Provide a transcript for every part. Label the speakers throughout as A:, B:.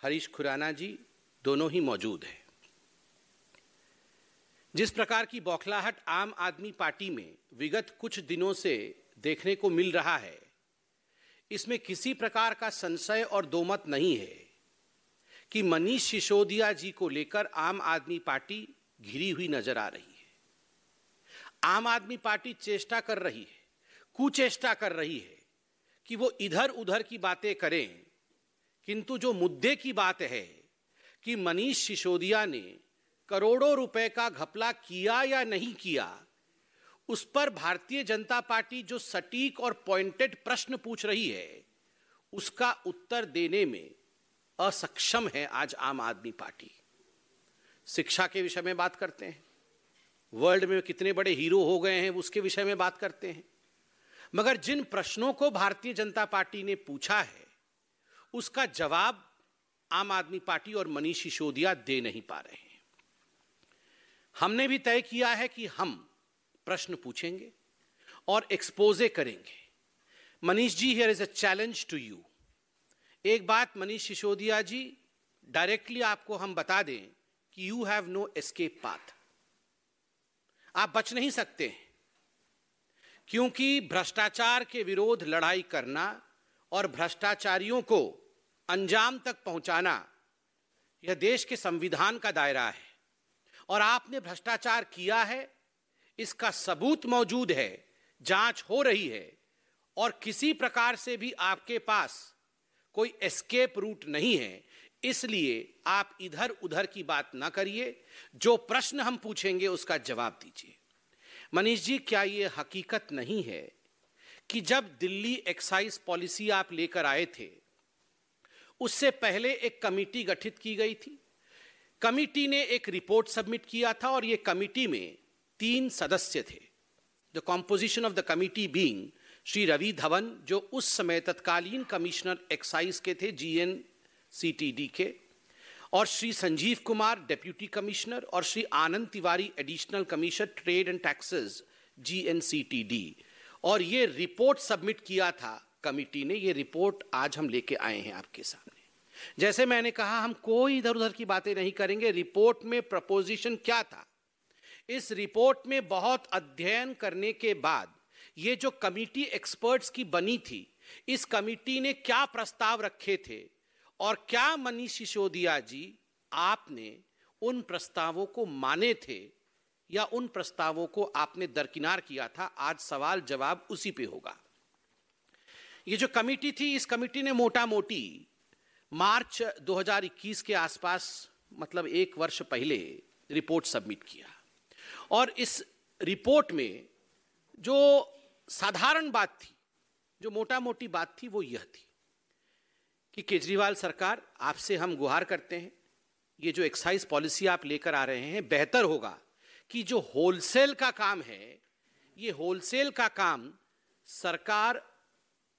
A: हरीश खुराना जी दोनों ही मौजूद हैं। जिस प्रकार की बौखलाहट आम आदमी पार्टी में विगत कुछ दिनों से देखने को मिल रहा है, इसमें किसी प्रकार का संशय और दोमत नहीं है कि मनीष सिसोदिया जी को लेकर आम आदमी पार्टी घिरी हुई नजर आ रही है। आम आदमी पार्टी चेष्टा कर रही है, कुचेष्टा कर रही है कि वो इधर उधर की बातें करें, किंतु जो मुद्दे की बात है कि मनीष सिसोदिया ने करोड़ों रुपए का घपला किया या नहीं किया, उस पर भारतीय जनता पार्टी जो सटीक और पॉइंटेड प्रश्न पूछ रही है, उसका उत्तर देने में असक्षम है आज आम आदमी पार्टी। शिक्षा के विषय में बात करते हैं, वर्ल्ड में कितने बड़े हीरो हो गए हैं उसके विषय में बात करते हैं, मगर जिन प्रश्नों को भारतीय जनता पार्टी ने पूछा है उसका जवाब आम आदमी पार्टी और मनीष सिसोदिया दे नहीं पा रहे हैं। हमने भी तय किया है कि हम प्रश्न पूछेंगे और एक्सपोजे करेंगे। Manish ji, here is a challenge to you. एक बात मनीष सिसोदिया जी, डायरेक्टली आपको हम बता दें कि you have no escape path. आप बच नहीं सकते, क्योंकि भ्रष्टाचार के विरोध लड़ाई करना और भ्रष्टाचारियों को अंजाम तक पहुंचाना यह देश के संविधान का दायरा है, और आपने भ्रष्टाचार किया है, इसका सबूत मौजूद है, जांच हो रही है, और किसी प्रकार से भी आपके पास कोई एस्केप रूट नहीं है। इसलिए आप इधर उधर की बात ना करिए, जो प्रश्न हम पूछेंगे उसका जवाब दीजिए। मनीष जी, क्या यह हकीकत नहीं है कि जब दिल्ली एक्साइज पॉलिसी आप लेकर आए थे, उससे पहले एक कमेटी गठित की गई थी। कमेटी ने एक रिपोर्ट सबमिट किया था और यह कमेटी में 3 सदस्य थे। The composition of the committee being Shri Ravi Dhawan, जो उस समय तत्कालीन कमिश्नर एक्साइज के थे GNCTD के, और श्री संजीव कुमार डेप्यूटी कमिश्नर, और Shri Anand Tiwari additional commissioner trade and taxes GNCTD। और ये रिपोर्ट सबमिट किया था कमिटी ने। ये रिपोर्ट आज हम लेके आए हैं आपके सामने। जैसे मैंने कहा, हम कोई इधर उधर की बातें नहीं करेंगे। रिपोर्ट में प्रपोजिशन क्या था, इस रिपोर्ट में बहुत अध्ययन करने के बाद ये जो कमिटी एक्सपर्ट्स की बनी थी, इस कमिटी ने क्या प्रस्ताव रखे थे और क्या मनीष सिसोदिया जी आपने उन प्रस्तावों को माने थे या उन प्रस्तावों को आपने दरकिनार किया था, आज सवाल जवाब उसी पे होगा। ये जो कमिटी थी, इस कमिटी ने मोटा मोटी मार्च 2021 के आसपास, मतलब 1 वर्ष पहले रिपोर्ट सबमिट किया। और इस रिपोर्ट में जो साधारण बात थी, जो मोटा मोटी बात थी, वो यह थी कि केजरीवाल सरकार, आपसे हम गुहार करते हैं, ये जो एक्साइज पॉलिसी आप लेकर आ रहे हैं, बेहतर होगा कि जो होलसेल का काम है, ये होलसेल का काम सरकार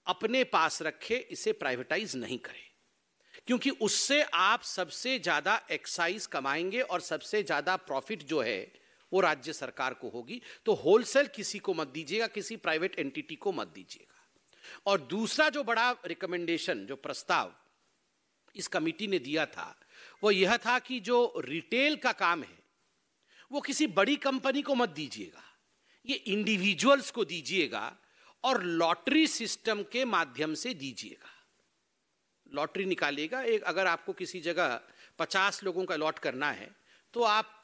A: अपने पास रखे, इसे प्राइवेटाइज नहीं करे, क्योंकि उससे आप सबसे ज्यादा एक्साइज कमाएंगे और सबसे ज्यादा प्रॉफिट जो है वो राज्य सरकार को होगी। तो होलसेल किसी को मत दीजिएगा, किसी प्राइवेट एंटिटी को मत दीजिएगा। और दूसरा जो बड़ा रिकमेंडेशन, जो प्रस्ताव इस कमिटी ने दिया था, वो यह था कि जो रिटेल का काम है वो किसी बड़ी कंपनी को मत दीजिएगा, ये इंडिविजुअल्स को दीजिएगा और लॉटरी सिस्टम के माध्यम से दीजिएगा। लॉटरी निकालिएगा। एक, अगर आपको किसी जगह 50 लोगों का लॉट करना है तो आप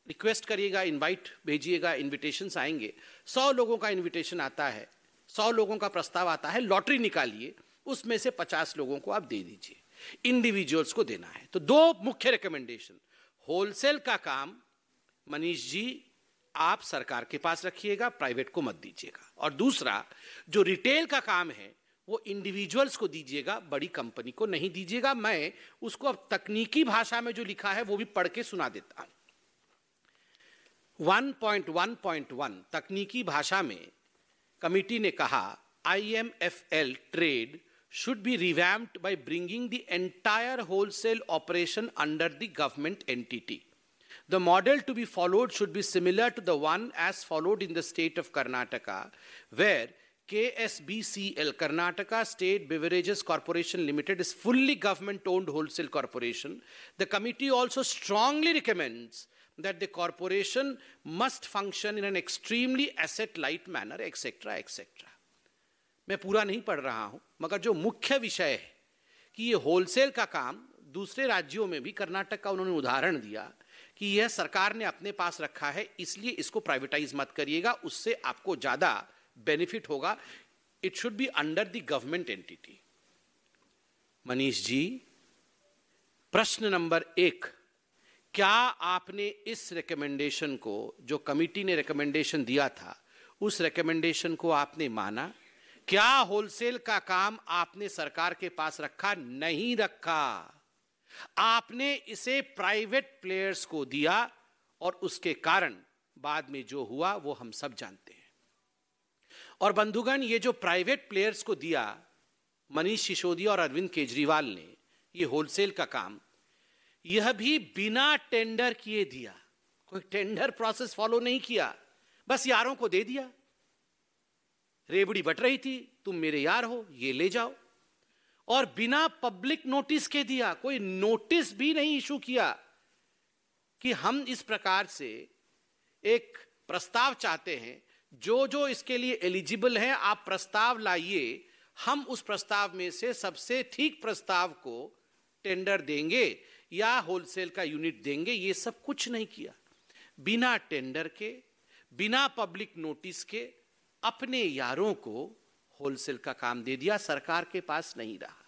A: रिक्वेस्ट करिएगा, इनवाइट भेजिएगा, इनविटेशंस आएंगे। 100 लोगों का इनविटेशन आता है, 100 लोगों का प्रस्ताव आता है, लॉटरी निकालिए, उसमें से 50 लोगों को आप दे दीजिए, इंडिविजुअल्स को देना है। तो 2 मुख्य रिकमेंडेशन, होलसेल का काम मनीष जी आप सरकार के पास रखिएगा, प्राइवेट को मत दीजिएगा, और दूसरा जो रिटेल का काम है वो इंडिविजुअल्स को दीजिएगा, बड़ी कंपनी को नहीं दीजिएगा। मैं उसको अब तकनीकी भाषा में जो लिखा है वो भी पढ़ के सुना देता हूं। 1.1.1 तकनीकी भाषा में कमिटी ने कहा, IMFL trade should be revamped by bringing the entire wholesale operation under the government entity. The model to be followed should be similar to the one as followed in the state of Karnataka, where KSBCL, Karnataka State Beverages Corporation Limited, is fully government-owned wholesale corporation. The committee also strongly recommends that the corporation must function in an extremely asset-light manner, etc., etc. मैं पूरा नहीं पढ़ रहा हूं, मगर जो मुख्य विषय है कि ये होलसेल का काम दूसरे राज्यों में भी, कर्नाटक का उन्होंने उदाहरण दिया कि यह सरकार ने अपने पास रखा है, इसलिए इसको प्राइवेटाइज मत करिएगा, उससे आपको ज्यादा बेनिफिट होगा. It should be under the government entity. Manish ji, प्रश्न नंबर 1, क्या आपने इस रिकमेंडेशन को, जो कमिटी ने रिकमेंडेशन दिया था, उस रिकमेंडेशन को आपने माना? क्या होलसेल का काम आपने सरकार के पास रखा? नहीं रखा. आपने इसे प्राइवेट प्लेयर्स को दिया और उसके कारण बाद में जो हुआ वो हम सब जानते हैं. और बंधुगण, ये जो प्राइवेट प्लेयर्स को दिया मनीष सिसोदिया और अरविंद केजरीवाल ने, ये होलसेल का काम, यह भी बिना टेंडर किए दिया. कोई टेंडर प्रोसेस फॉलो नहीं किया, बस यारों को दे दिया. रेबड़ी बट रही थी, तुम मेरे यार हो, ये ले जाओ. और बिना पब्लिक नोटिस के दिया. कोई नोटिस भी नहीं इशू किया कि हम इस प्रकार से एक प्रस्ताव चाहते हैं, जो जो इसके लिए एलिजिबल हैं आप प्रस्ताव लाइए, हम उस प्रस्ताव में से सबसे ठीक प्रस्ताव को टेंडर देंगे या होलसेल का यूनिट देंगे. ये सब कुछ नहीं किया. बिना टेंडर के, बिना पब्लिक नोटिस के अपने यारों को होलसेल का काम दे दिया. सरकार के पास नहीं रहा.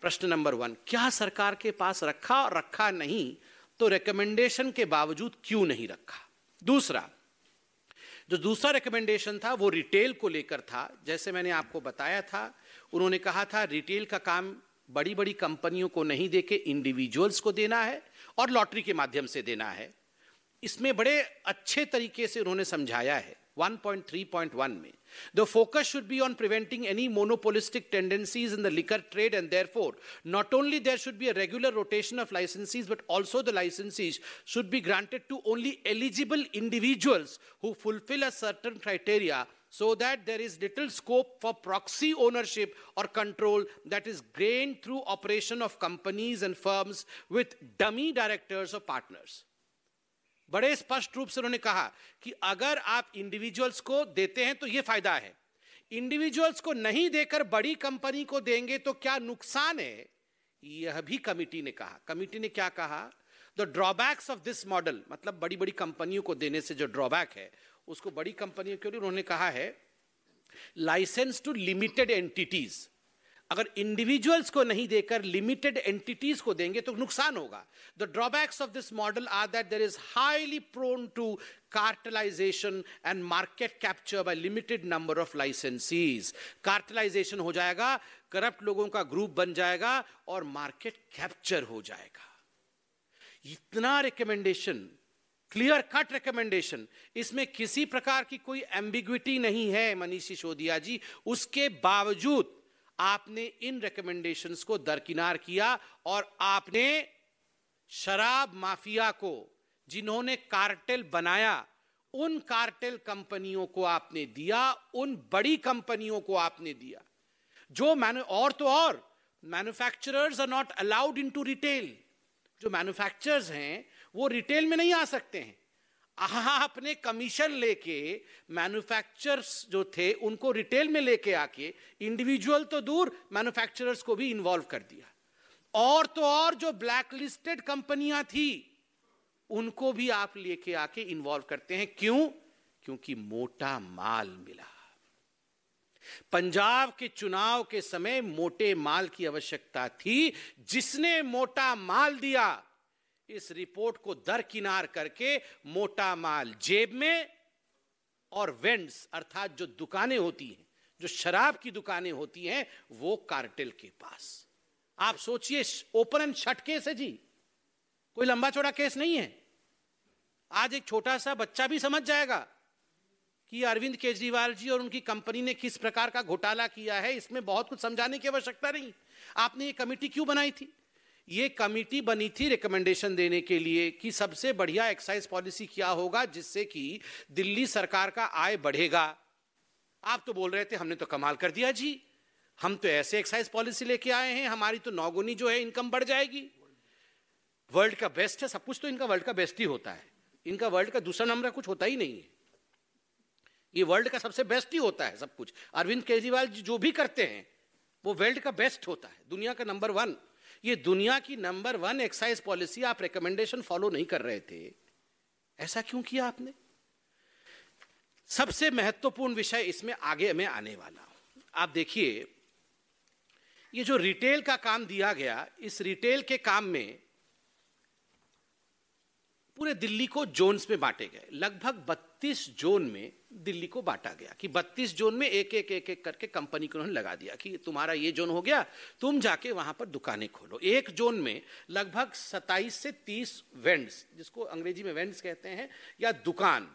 A: प्रश्न नंबर 1, क्या सरकार के पास रखा? और रखा नहीं तो रिकमेंडेशन के बावजूद क्यों नहीं रखा? दूसरा, जो दूसरा रिकमेंडेशन था वो रिटेल को लेकर था. जैसे मैंने आपको बताया था, उन्होंने कहा था रिटेल का काम बड़ी बड़ी कंपनियों को नहीं देके इंडिविजुअल्स को देना है और लॉटरी के माध्यम से देना है. इसमें बड़े अच्छे तरीके से उन्होंने समझाया है 1.3.1 में. The focus should be on preventing any monopolistic tendencies in the liquor trade, and therefore not only there should be a regular rotation of licensees, but also the licensees should be granted to only eligible individuals who fulfill a certain criteria, so that there is little scope for proxy ownership or control that is gained through operation of companies and firms with dummy directors or partners. बड़े स्पष्ट रूप से उन्होंने कहा कि अगर आप individuals को देते हैं तो यह फायदा है, इंडिविजुअल्स को नहीं देकर बड़ी कंपनी को देंगे तो क्या नुकसान है, यह भी कमिटी ने कहा. कमिटी ने क्या कहा? The drawbacks of this model, मतलब बड़ी बड़ी कंपनियों को देने से जो ड्रॉबैक है उसको बड़ी कंपनियों के लिए उन्होंने कहा है लाइसेंस टू लिमिटेड एंटिटीज. अगर इंडिविजुअल्स को नहीं देकर लिमिटेड एंटिटीज को देंगे तो नुकसान होगा. The drawbacks of this model are that there is highly prone to cartelization and market capture by limited number of licensees. Cartelization हो जाएगा, करप्ट लोगों का ग्रुप बन जाएगा और मार्केट कैप्चर हो जाएगा. इतना रिकमेंडेशन, क्लियर कट रिकमेंडेशन, इसमें किसी प्रकार की कोई एम्बिग्विटी नहीं है मनीष सिसोदिया जी. उसके बावजूद आपने इन रिकमेंडेशंस को दरकिनार किया और आपने शराब माफिया को, जिन्होंने कार्टेल बनाया, उन कार्टेल कंपनियों को आपने दिया, उन बड़ी कंपनियों को आपने दिया जो और manufacturers are not allowed into retail. जो मैन्युफैक्चरर्स हैं वो रिटेल में नहीं आ सकते हैं. आपने कमीशन लेके मैन्युफैक्चरर्स जो थे उनको रिटेल में लेके आके, इंडिविजुअल तो दूर, मैन्युफैक्चरर्स को भी इन्वॉल्व कर दिया. और तो और जो ब्लैक लिस्टेड कंपनियां थी उनको भी आप लेके आके इन्वॉल्व करते हैं. क्यों? क्योंकि मोटा माल मिला. पंजाब के चुनाव के समय मोटे माल की आवश्यकता थी. जिसने मोटा माल दिया, इस रिपोर्ट को दरकिनार करके मोटा माल जेब में और वेंड्स, अर्थात जो दुकानें होती हैं, जो शराब की दुकानें होती हैं, वो कार्टेल के पास. आप सोचिए, ओपन एंड शट केस है जी, कोई लंबा चौड़ा केस नहीं है. आज एक छोटा सा बच्चा भी समझ जाएगा कि अरविंद केजरीवाल जी और उनकी कंपनी ने किस प्रकार का घोटाला किया है. इसमें बहुत कुछ समझाने की आवश्यकता नहीं. आपने ये कमेटी क्यों बनाई थी? ये कमेटी बनी थी रिकमेंडेशन देने के लिए कि सबसे बढ़िया एक्साइज पॉलिसी क्या होगा जिससे कि दिल्ली सरकार का आय बढ़ेगा, आप तो बोल रहे थे हमने तो कमाल कर दिया जी, हम तो ऐसे एक्साइज पॉलिसी लेके आए हैं, हमारी तो 9 गुनी जो है इनकम बढ़ जाएगी, वर्ल्ड का बेस्ट है, सब कुछ तो इनका वर्ल्ड का बेस्ट ही होता है, इनका वर्ल्ड का दूसरा नंबर कुछ होता ही नहीं है, ये वर्ल्ड का सबसे बेस्ट ही होता है सब कुछ। अरविंद केजरीवाल जी जो भी करते हैं वो वर्ल्ड का बेस्ट होता है, दुनिया का नंबर 1। ये दुनिया की नंबर 1 एक्साइज पॉलिसी आप रिकमेंडेशन फॉलो नहीं कर रहे थे, ऐसा क्यों किया आपने? सबसे महत्वपूर्ण विषय इसमें आगे मैं आने वाला हूं। आप देखिए, ये जो रिटेल का काम दिया गया, इस रिटेल के काम में पूरे दिल्ली को जोन्स में बांटे गए, लगभग 32 जोन में दिल्ली को बांटा गया कि 32 जोन में एक एक करके कंपनी को उन्होंने लगा दिया कि तुम्हारा ये जोन हो गया, तुम जाके वहां पर दुकानें खोलो। एक जोन में लगभग 27 से 30 वेंड्स, जिसको अंग्रेजी में वेंड्स कहते हैं, या दुकान,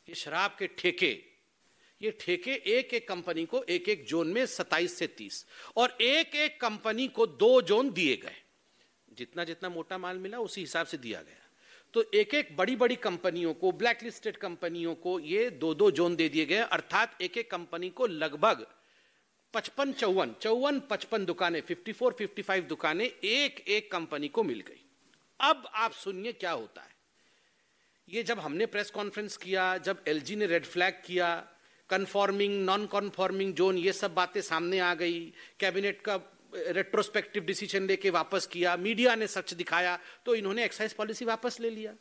A: ये शराब के ठेके, ये ठेके एक एक कंपनी को एक एक जोन में 27 से 30, और एक एक कंपनी को 2 जोन दिए गए, जितना जितना मोटा माल मिला उसी हिसाब से दिया गया। तो एक एक बड़ी बड़ी कंपनियों को, ब्लैक लिस्टेड कंपनियों को ये 2-2 जोन दे दिए गए, अर्थात एक एक कंपनी को लगभग 55 दुकानें, 54-55 दुकानें एक एक कंपनी को मिल गई। अब आप सुनिए क्या होता है। ये जब हमने प्रेस कॉन्फ्रेंस किया, जब एलजी ने रेड फ्लैग किया, कन्फॉर्मिंग नॉन कन्फॉर्मिंग जोन, ये सब बातें सामने आ गई, कैबिनेट का रेट्रोस्पेक्टिव डिसीजन लेके वापस किया, मीडिया ने सच दिखाया, तो इन्होंने एक्साइज पॉलिसी वापस ले लिया।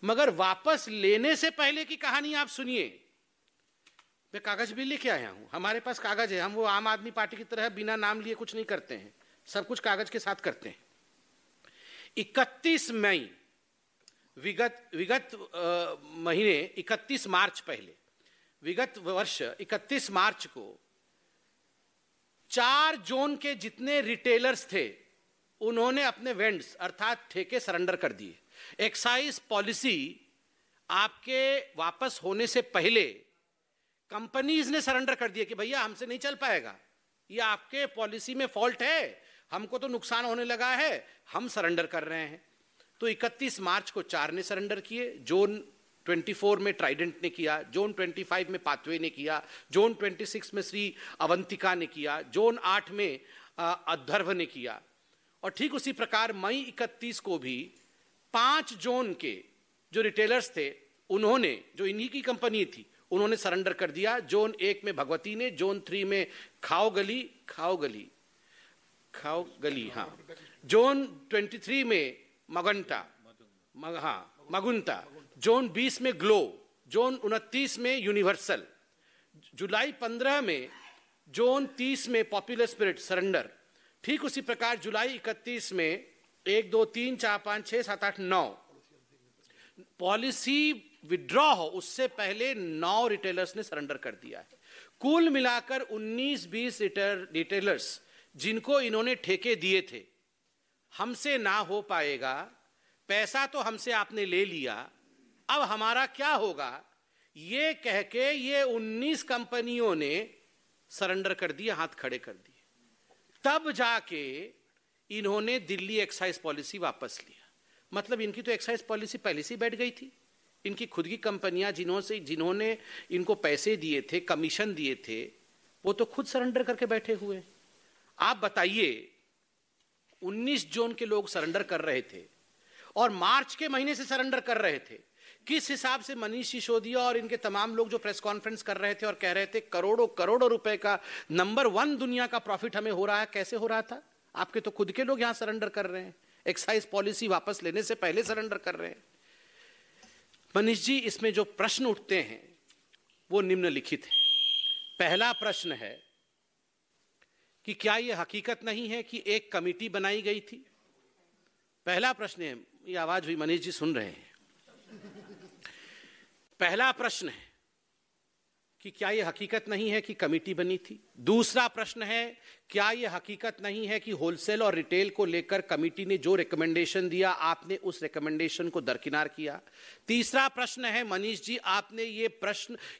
A: मगर वापस लेने से पहले की कहानी आप सुनिए। मैं कागज भी लेके आया हूं, हमारे पास कागज है, हम वो आम आदमी पार्टी की तरह बिना नाम लिए कुछ नहीं करते हैं, सब कुछ कागज के साथ करते हैं। 31 मई विगत महीने 31 मार्च पहले, विगत वर्ष 31 मार्च को 4 जोन के जितने रिटेलर्स थे उन्होंने अपने वेंड्स अर्थात ठेके सरेंडर कर दिए। एक्साइज पॉलिसी आपके वापस होने से पहले कंपनीज ने सरेंडर कर दिया कि भैया हमसे नहीं चल पाएगा, ये आपके पॉलिसी में फॉल्ट है, हमको तो नुकसान होने लगा है, हम सरेंडर कर रहे हैं। तो 31 मार्च को 4 ने सरेंडर किए, जोन 24 में ट्राइडेंट ने किया, जोन 25 में पाथवे ने किया, जोन 26 में श्री अवंतिका ने किया, जोन 8 में अधर्व ने किया, और ठीक उसी प्रकार मई 31 को भी 5 जोन के जो रिटेलर्स थे उन्होंने, जो इन्हीं की कंपनी थी, उन्होंने सरेंडर कर दिया। जोन 1 में भगवती ने, जोन 3 में खाओ गली, हाँ, जोन 23 में मगुंता, जोन 20 में ग्लो, जोन 29 में यूनिवर्सल, जुलाई 15 में जोन 30 में पॉपुलर स्पिरिट सरेंडर। ठीक उसी प्रकार जुलाई 31 में 1 2 3 4 5 6 7 8 9 पॉलिसी विड्रॉ हो उससे पहले 9 रिटेलर्स ने सरेंडर कर दिया है। कुल मिलाकर 19-20 रिटेलर्स जिनको इन्होंने ठेके दिए थे, हमसे ना हो पाएगा, पैसा तो हमसे आपने ले लिया, अब हमारा क्या होगा, ये कह के ये 19 कंपनियों ने सरेंडर कर दिए, हाथ खड़े कर दिए। तब जाके इन्होंने दिल्ली एक्साइज पॉलिसी वापस लिया। मतलब इनकी तो एक्साइज पॉलिसी पहले से बैठ गई थी। इनकी खुद की कंपनियां जिन्होंने इनको पैसे दिए थे, कमीशन दिए थे, वो तो खुद सरेंडर करके बैठे हुए। आप बताइए, 19 जोन के लोग सरेंडर कर रहे थे और मार्च के महीने से सरेंडर कर रहे थे। किस हिसाब से मनीष सिसोदिया और इनके तमाम लोग जो प्रेस कॉन्फ्रेंस कर रहे थे और कह रहे थे करोड़ों करोड़ों रुपए का नंबर 1 दुनिया का प्रॉफिट हमें हो रहा है, कैसे हो रहा था? आपके तो खुद के लोग यहां सरेंडर कर रहे हैं, एक्साइज पॉलिसी वापस लेने से पहले सरेंडर कर रहे हैं। मनीष जी, इसमें जो प्रश्न उठते हैं वो निम्नलिखित है। पहला प्रश्न है कि क्या यह हकीकत नहीं है कि एक कमेटी बनाई गई थी? पहला प्रश्न है, ये आवाज हुई, मनीष जी सुन रहे हैं। पहला प्रश्न है कि क्या यह हकीकत नहीं है कि कमेटी बनी थी? दूसरा प्रश्न है, क्या यह हकीकत नहीं है कि होलसेल और रिटेल को लेकर कमेटी ने जो रिकमेंडेशन दिया, आपने उस रिकमेंडेशन को दरकिनार किया? तीसरा प्रश्न है, मनीष जी, आपने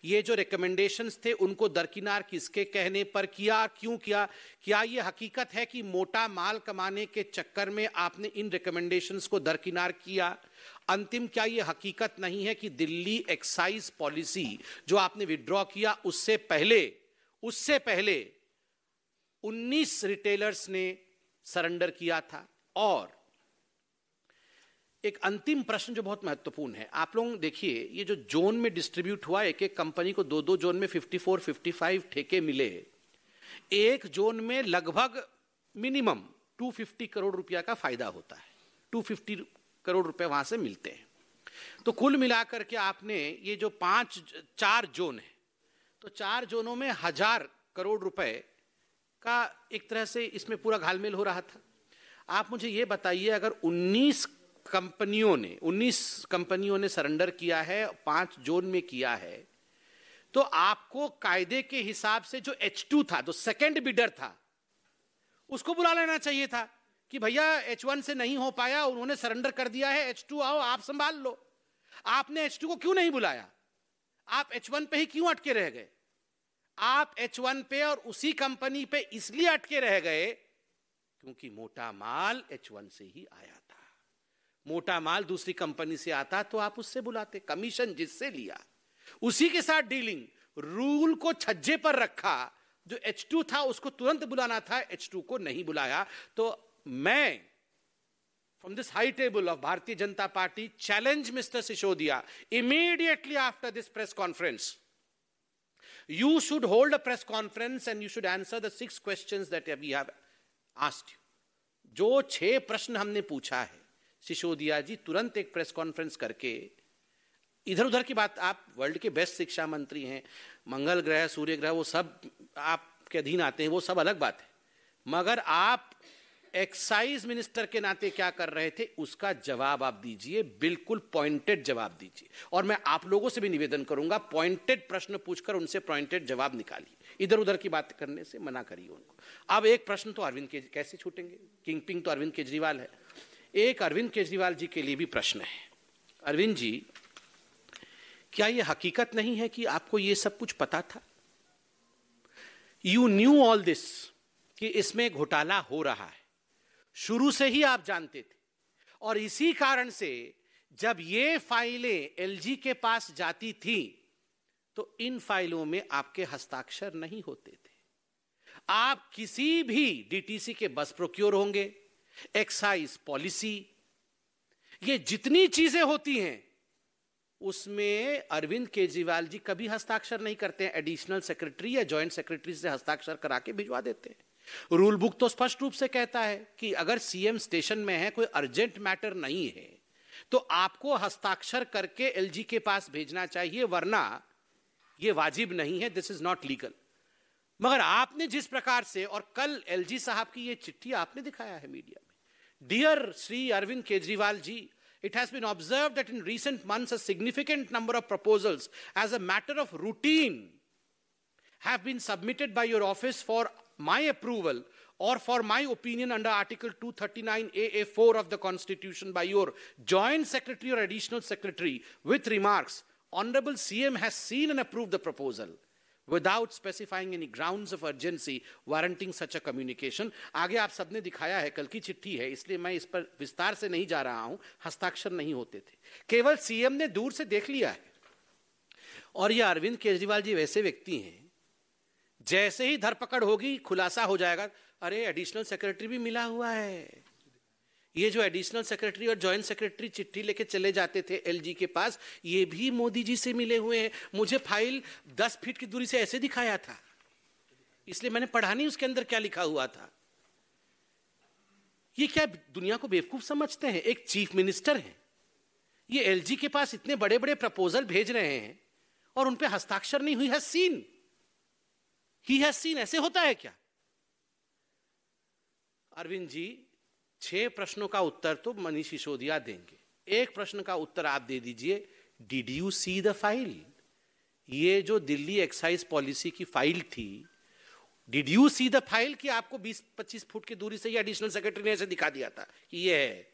A: ये जो रिकमेंडेशंस थे उनको दरकिनार किसके कहने पर किया, क्यों किया? क्या यह हकीकत है कि मोटा माल कमाने के चक्कर में आपने इन रिकमेंडेशंस को दरकिनार किया? अंतिम, क्या ये हकीकत नहीं है कि दिल्ली एक्साइज पॉलिसी जो आपने विड्रॉ किया उससे पहले 19 रिटेलर्स ने सरेंडर किया था? और एक अंतिम प्रश्न जो बहुत महत्वपूर्ण है, आप लोग देखिए, ये जो जोन में डिस्ट्रीब्यूट हुआ, एक एक कंपनी को 2-2 जोन में 54-55 ठेके मिले। एक जोन में लगभग मिनिमम 250 करोड़ रुपया का फायदा होता है, 250 करोड़ रुपए वहां से मिलते हैं। तो कुल मिलाकर के आपने ये जो 4 जोन है, तो 4 जोनों में 1000 करोड़ रुपए का एक तरह से इसमें पूरा घालमेल हो रहा था। आप मुझे ये बताइए, अगर 19 कंपनियों ने सरेंडर किया है, 5 जोन में किया है, तो आपको कायदे के हिसाब से जो H2 था, जो सेकंड बिडर था, उसको बुला लेना चाहिए था कि भैया H1 से नहीं हो पाया, उन्होंने सरेंडर कर दिया है, H2 आओ, आप संभाल लो। आपने H2 को क्यों नहीं बुलाया? आप H1 पे ही क्यों अटके रह गए? आप H1 पे और उसी कंपनी पे इसलिए अटके रह गए क्योंकि मोटा माल H1 से ही आया था। मोटा माल दूसरी कंपनी से आता तो आप उससे बुलाते, कमीशन जिससे लिया उसी के साथ डीलिंग। रूल को छज्जे पर रखा, जो H2 था उसको तुरंत बुलाना था, H2 को नहीं बुलाया। तो मैं from this high table of Bharatiya Janata Party challenge Mr. Sisodiya, immediately after this press conference you should hold a press conference and you should answer the 6 questions that we have asked you. जो 6 प्रश्न हमने पूछा है, सिसोदिया जी तुरंत एक press conference करके, इधर उधर की बात, आप वर्ल्ड के बेस्ट शिक्षा मंत्री हैं, मंगल ग्रह, सूर्य ग्रह, वो सब आपके अधीन आते हैं, वो सब अलग बात है, मगर आप एक्साइज मिनिस्टर के नाते क्या कर रहे थे उसका जवाब आप दीजिए, बिल्कुल पॉइंटेड जवाब दीजिए। और मैं आप लोगों से भी निवेदन करूंगा, पॉइंटेड प्रश्न पूछकर उनसे पॉइंटेड जवाब निकालिए, इधर उधर की बात करने से मना करिए उनको। अब एक प्रश्न तो अरविंद केजरीवाल कैसे छूटेंगे, किंग तो अरविंद केजरीवाल है। एक अरविंद केजरीवाल जी के लिए भी प्रश्न है। अरविंद जी, क्या यह हकीकत नहीं है कि आपको यह सब कुछ पता था? यू न्यू ऑल दिस, कि इसमें घोटाला हो रहा है, शुरू से ही आप जानते थे। और इसी कारण से जब ये फाइलें एलजी के पास जाती थी तो इन फाइलों में आपके हस्ताक्षर नहीं होते थे। आप किसी भी डीटीसी के बस प्रोक्योर होंगे, एक्साइज पॉलिसी, ये जितनी चीजें होती हैं उसमें अरविंद केजरीवाल जी कभी हस्ताक्षर नहीं करते हैं। एडिशनल सेक्रेटरी या जॉइंट सेक्रेटरी से हस्ताक्षर करा के भिजवा देते हैं। रूल बुक तो स्पष्ट रूप से कहता है कि अगर सीएम स्टेशन में है, कोई अर्जेंट मैटर नहीं है, तो आपको हस्ताक्षर करके एलजी के पास भेजना चाहिए, वरना यह वाजिब नहीं है, दिस इज नॉट लीगल। मगर आपने जिस प्रकार से, और कल एलजी साहब की यह चिट्ठी आपने दिखाया है मीडिया में, dear Shri Arvind Kejriwal ji, it has been observed that in recent months a significant number of proposals as a matter of routine have been submitted by your office for my approval or for my opinion under Article 239AA(4) of the Constitution by your Joint Secretary or Additional Secretary with remarks, Honorable CM has seen and approved the proposal without specifying any grounds of urgency warranting such a communication. आगे आप सबने दिखाया है, कल की चिट्ठी है, इसलिए मैं इस पर विस्तार से नहीं जा रहा हूं। हस्ताक्षर नहीं होते थे, केवल सीएम ने दूर से देख लिया है। और ये अरविंद केजरीवाल जी वैसे व्यक्ति हैं, जैसे ही धरपकड़ होगी खुलासा हो जाएगा, अरे एडिशनल सेक्रेटरी भी मिला हुआ है। ये जो एडिशनल सेक्रेटरी और जॉइंट सेक्रेटरी चिट्ठी लेके चले जाते थे एलजी के पास, ये भी मोदी जी से मिले हुए हैं। मुझे फाइल 10 फीट की दूरी से ऐसे दिखाया था, इसलिए मैंने पढ़ा नहीं उसके अंदर क्या लिखा हुआ था। ये क्या दुनिया को बेवकूफ समझते हैं? एक चीफ मिनिस्टर है, ये एलजी के पास इतने बड़े बड़े प्रपोजल भेज रहे हैं और उन पे हस्ताक्षर नहीं हुई। ही हैज सीन, ऐसे होता है क्या? अरविंद जी, 6 प्रश्नों का उत्तर तो मनीष सिसोदिया देंगे, एक प्रश्न का उत्तर आप दे दीजिए। Did you see the file? ये जो दिल्ली एक्साइज पॉलिसी की फाइल थी, did you see the file कि आपको 20-25 फुट की दूरी से ये एडिशनल सेक्रेटरी ने ऐसे दिखा दिया था कि ये है?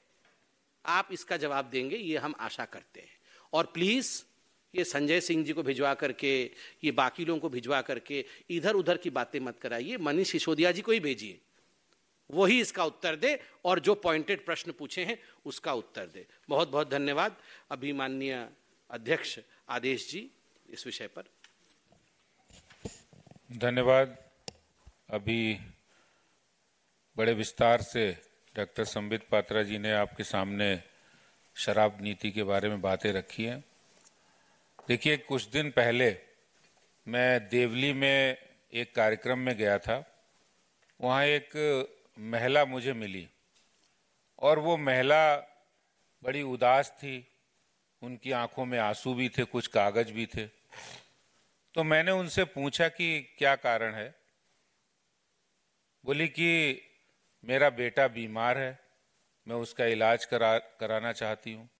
A: आप इसका जवाब देंगे, ये हम आशा करते हैं। और प्लीज ये संजय सिंह जी को भिजवा करके, ये बाकी लोगों को भिजवा करके इधर उधर की बातें मत कराइए, मनीष सिसोदिया जी को ही भेजिए, वही इसका उत्तर दे और जो पॉइंटेड प्रश्न पूछे हैं उसका उत्तर दे। बहुत बहुत धन्यवाद। अभी माननीय अध्यक्ष आदेश जी इस विषय पर।
B: धन्यवाद। अभी बड़े विस्तार से डॉक्टर संबित पात्रा जी ने आपके सामने शराब नीति के बारे में बातें रखी हैं। देखिए, कुछ दिन पहले मैं देवली में एक कार्यक्रम में गया था। वहाँ एक महिला मुझे मिली और वो महिला बड़ी उदास थी। उनकी आंखों में आंसू भी थे, कुछ कागज भी थे। तो मैंने उनसे पूछा कि क्या कारण है। बोली कि मेरा बेटा बीमार है, मैं उसका इलाज कराना चाहती हूँ।